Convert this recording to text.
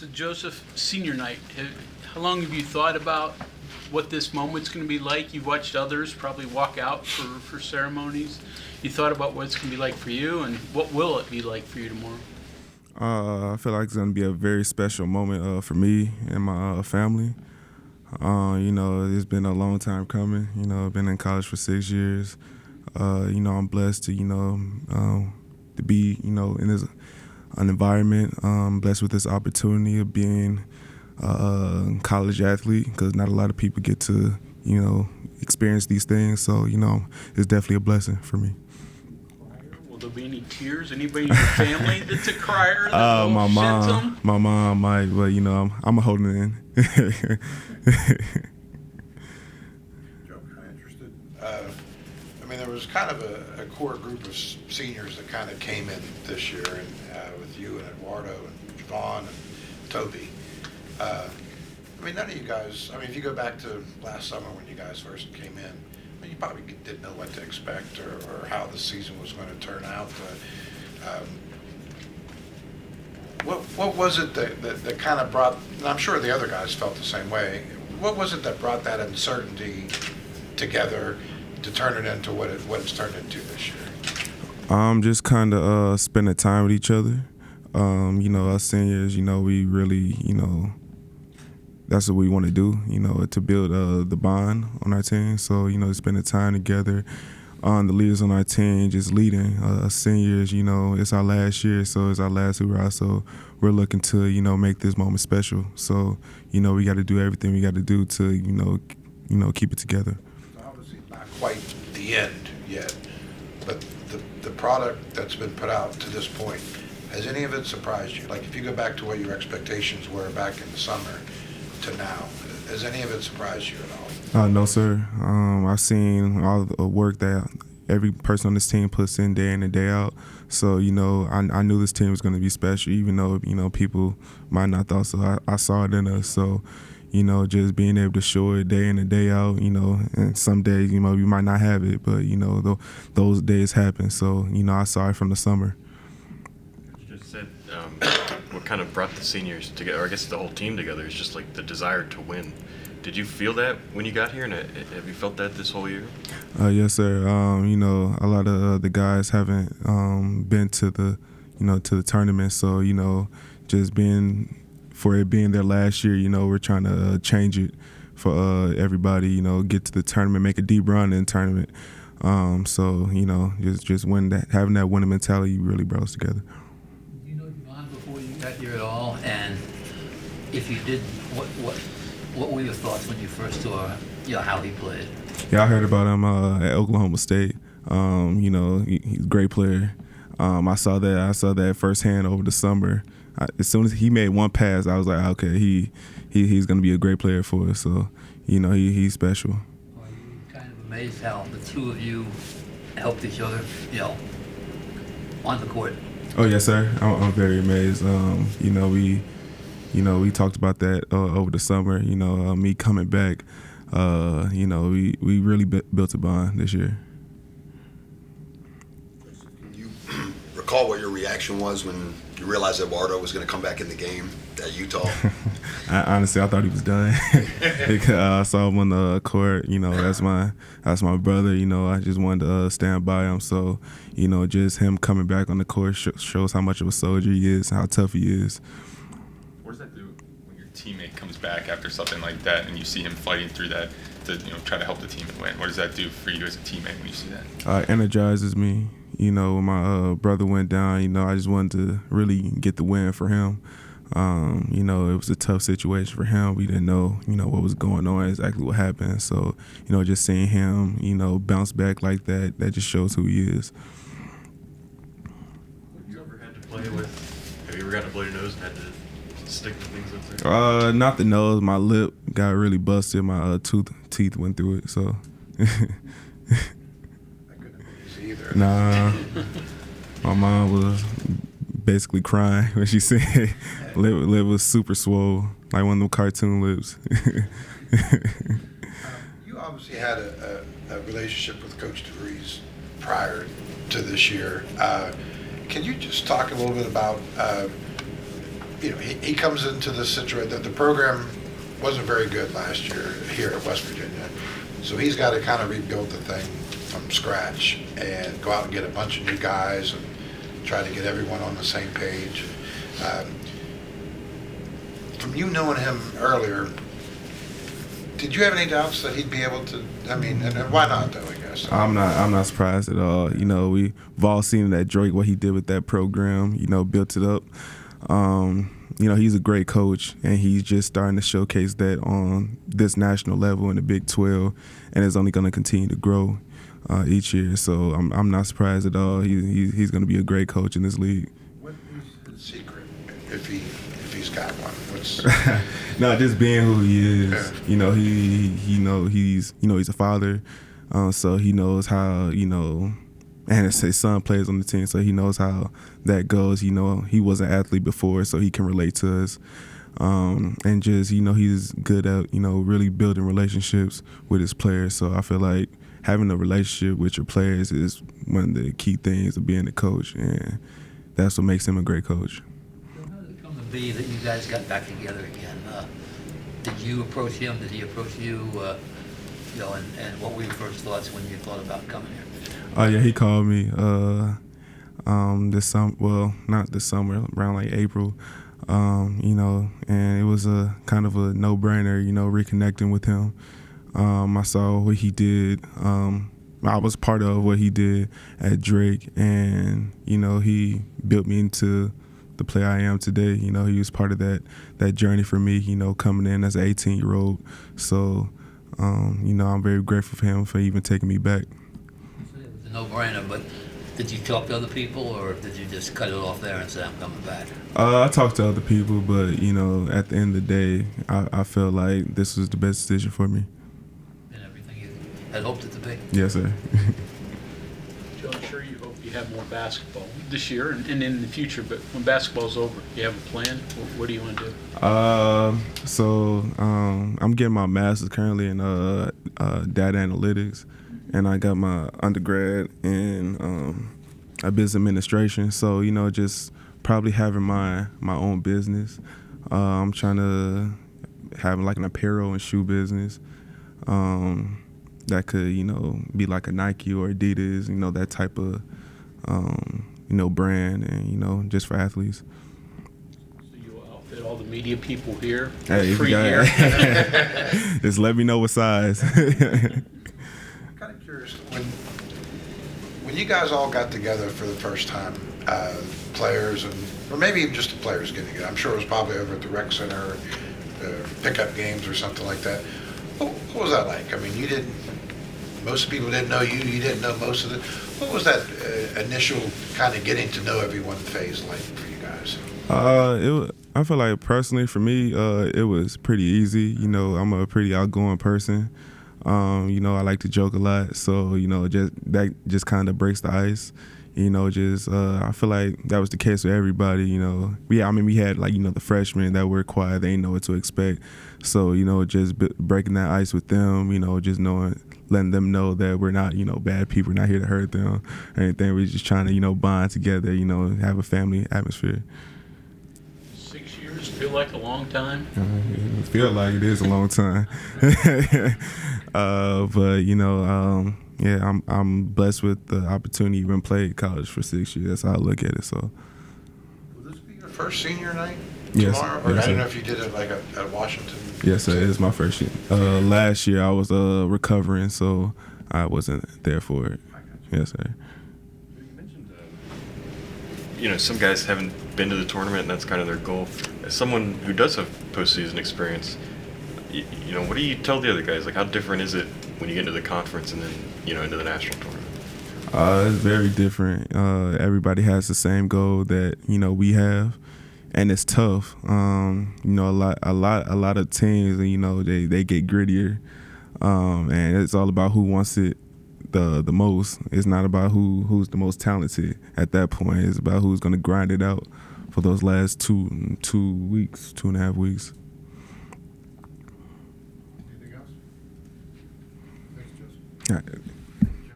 So Joseph, senior night, how long have you thought about what this moment's going to be like? You've watched others probably walk out for ceremonies. You thought about what it's going to be like for you, and what will it be like for you tomorrow? I feel like it's going to be a very special moment for me and my family. It's been a long time coming. I've been in college for 6 years. I'm blessed to, to be, in this an environment. Blessed with this opportunity of being a college athlete, because not a lot of people get to, experience these things. So, it's definitely a blessing for me. Will there be any tears? Anybody in your family that's a crier? My mom might, but I'm holding it in. Joe, kind of interested. There was kind of a core group of seniors that kind of came in this year, and with you and Eduardo and Vaughn and Toby. None of you guys. If you go back to last summer when you guys first came in, you probably didn't know what to expect or how the season was going to turn out. What was it that kind of brought, and I'm sure the other guys felt the same way, what was it that brought that uncertainty together to turn it into what it's turned into this year? Just kind of spending time with each other. Us seniors, we really, that's what we want to do, to build the bond on our team. So, spending time together. The leaders on our team just leading. Us seniors, it's our last year, so it's our last hurrah. So we're looking to, make this moment special. So, we got to do everything we got to do to, keep it together. Obviously not quite the end yet, but the product that's been put out to this point, has any of it surprised you? Like if you go back to what your expectations were back in the summer to now, has any of it surprised you at all? No, sir. I've seen all the work that every person on this team puts in and day out. So, I knew this team was going to be special, even though, people might not thought so. I saw it in us. So, just being able to show it day in and day out, and some days, we might not have it, but, those days happen. So, I saw it from the summer. You just said what kind of brought the seniors together, or I guess the whole team together, is just like the desire to win. Did you feel that when you got here, and have you felt that this whole year? Yes, sir. A lot of the guys haven't been to the, to the tournament. So, just for it being their last year, we're trying to change it for everybody. Get to the tournament, make a deep run in the tournament. So, just having that winning mentality really brought us together. You know Devon before you got here at all, and if you did, what were your thoughts when you first saw, how he played? Yeah, I heard about him at Oklahoma State. He's a great player. I saw that firsthand over the summer. As soon as he made one pass, I was like, okay, he's going to be a great player for us. So, he's special. Are you kind of amazed how the two of you helped each other, on the court? Oh yes, sir. I'm very amazed. We talked about that over the summer. Me coming back. We really built a bond this year. Can you recall what your reaction was when you realized Eduardo was going to come back in the game at Utah? Honestly, I thought he was done. I saw him on the court. That's my brother. I just wanted to stand by him. So, just him coming back on the court shows how much of a soldier he is, how tough he is. What does that do when your teammate comes back after something like that and you see him fighting through that to try to help the team and win? What does that do for you as a teammate when you see that? Energizes me. When my brother went down, I just wanted to really get the win for him. It was a tough situation for him. We didn't know, what was going on, exactly what happened. So, just seeing him, bounce back like that, that just shows who he is. Have you ever gotten to blow your nose and had to stick the things up there? Not the nose. My lip got really busted. My teeth went through it. So. That couldn't have been easy either. Nah. My mom was basically crying when she said lip was super swole, like one of them cartoon lips. You obviously had a relationship with Coach DeVries prior to this year. Can you just talk a little bit about he comes into this situation that the program wasn't very good last year here at West Virginia. So he's got to kind of rebuild the thing from scratch and go out and get a bunch of new guys and try to get everyone on the same page. From you knowing him earlier, did you have any doubts that he'd be able to? I mean, and why not though? I guess I'm not surprised at all. You know, we've all seen that Drake, what he did with that program. You know, built it up. You know, he's a great coach, and he's just starting to showcase that on this national level in the Big 12, and it's only going to continue to grow each year. So I'm not surprised at all. He's going to be a great coach in this league. What is his secret, if he's got one? What's No, just being who he is. Yeah. You know, he's a father, so he knows how, and his son plays on the team, so he knows how that goes. You know, he was an athlete before, so he can relate to us. And just, he's good at, really building relationships with his players. So I feel like having a relationship with your players is one of the key things of being a coach, and that's what makes him a great coach. So how did it come to be that you guys got back together again? Did you approach him? Did he approach you? And what were your first thoughts when you thought about coming here? Oh yeah, he called me this summer. Well, not this summer, around like April. And it was a kind of a no-brainer. Reconnecting with him. I saw what he did. I was part of what he did at Drake, and he built me into the player I am today. He was part of that journey for me. Coming in as an 18-year-old. So, I'm very grateful for him for even taking me back. It was a no-brainer, but did you talk to other people, or did you just cut it off there and say, I'm coming back? I talked to other people, but, at the end of the day, I felt like this was the best decision for me. And everything you had hoped it to be? Yes, sir. Joe, I'm sure you hope you have more basketball this year and in the future, but when basketball's over, you have a plan? What do you want to do? I'm getting my master's currently in data analytics, and I got my undergrad in business administration. So, just probably having my own business. I'm trying to have like an apparel and shoe business that could, be like a Nike or Adidas, that type of, brand, and, just for athletes. So you'll outfit all the media people here? Hey, Free gear? Just let me know what size. I'm kind of curious, when you guys all got together for the first time, players or maybe even just the players getting together, I'm sure it was probably over at the rec center, pickup games or something like that. What was that like? I mean, most people didn't know you, you didn't know most of it. What was that initial kind of getting to know everyone phase like for you guys? I feel like personally for me, it was pretty easy. I'm a pretty outgoing person. I like to joke a lot, so that kind of breaks the ice. I feel like that was the case with everybody. We had like the freshmen that were quiet, they didn't know what to expect. So just breaking that ice with them. Just letting them know that we're not bad people, we're not here to hurt them or anything. We're just trying to bond together. Have a family atmosphere. 6 years feel like a long time. It feel like it is a long time. Yeah, I'm blessed with the opportunity to even play college for 6 years. That's how I look at it. So. Will this be your first senior night Yes, tomorrow? Or yes, I don't sir. know if you did it like at Washington. Yes, sir. It is my first year. Last year I was recovering, so I wasn't there for it. Yes, sir. You mentioned, some guys haven't been to the tournament, and that's kind of their goal. As someone who does have postseason experience, what do you tell the other guys? Like, how different is it when you get into the conference and then, into the national tournament? It's very different. Everybody has the same goal that we have, and it's tough. A lot of teams, they get grittier, and it's all about who wants it the most. It's not about who's the most talented at that point. It's about who's going to grind it out for those last 2.5 weeks. Anything else? Thanks, Joseph. All right.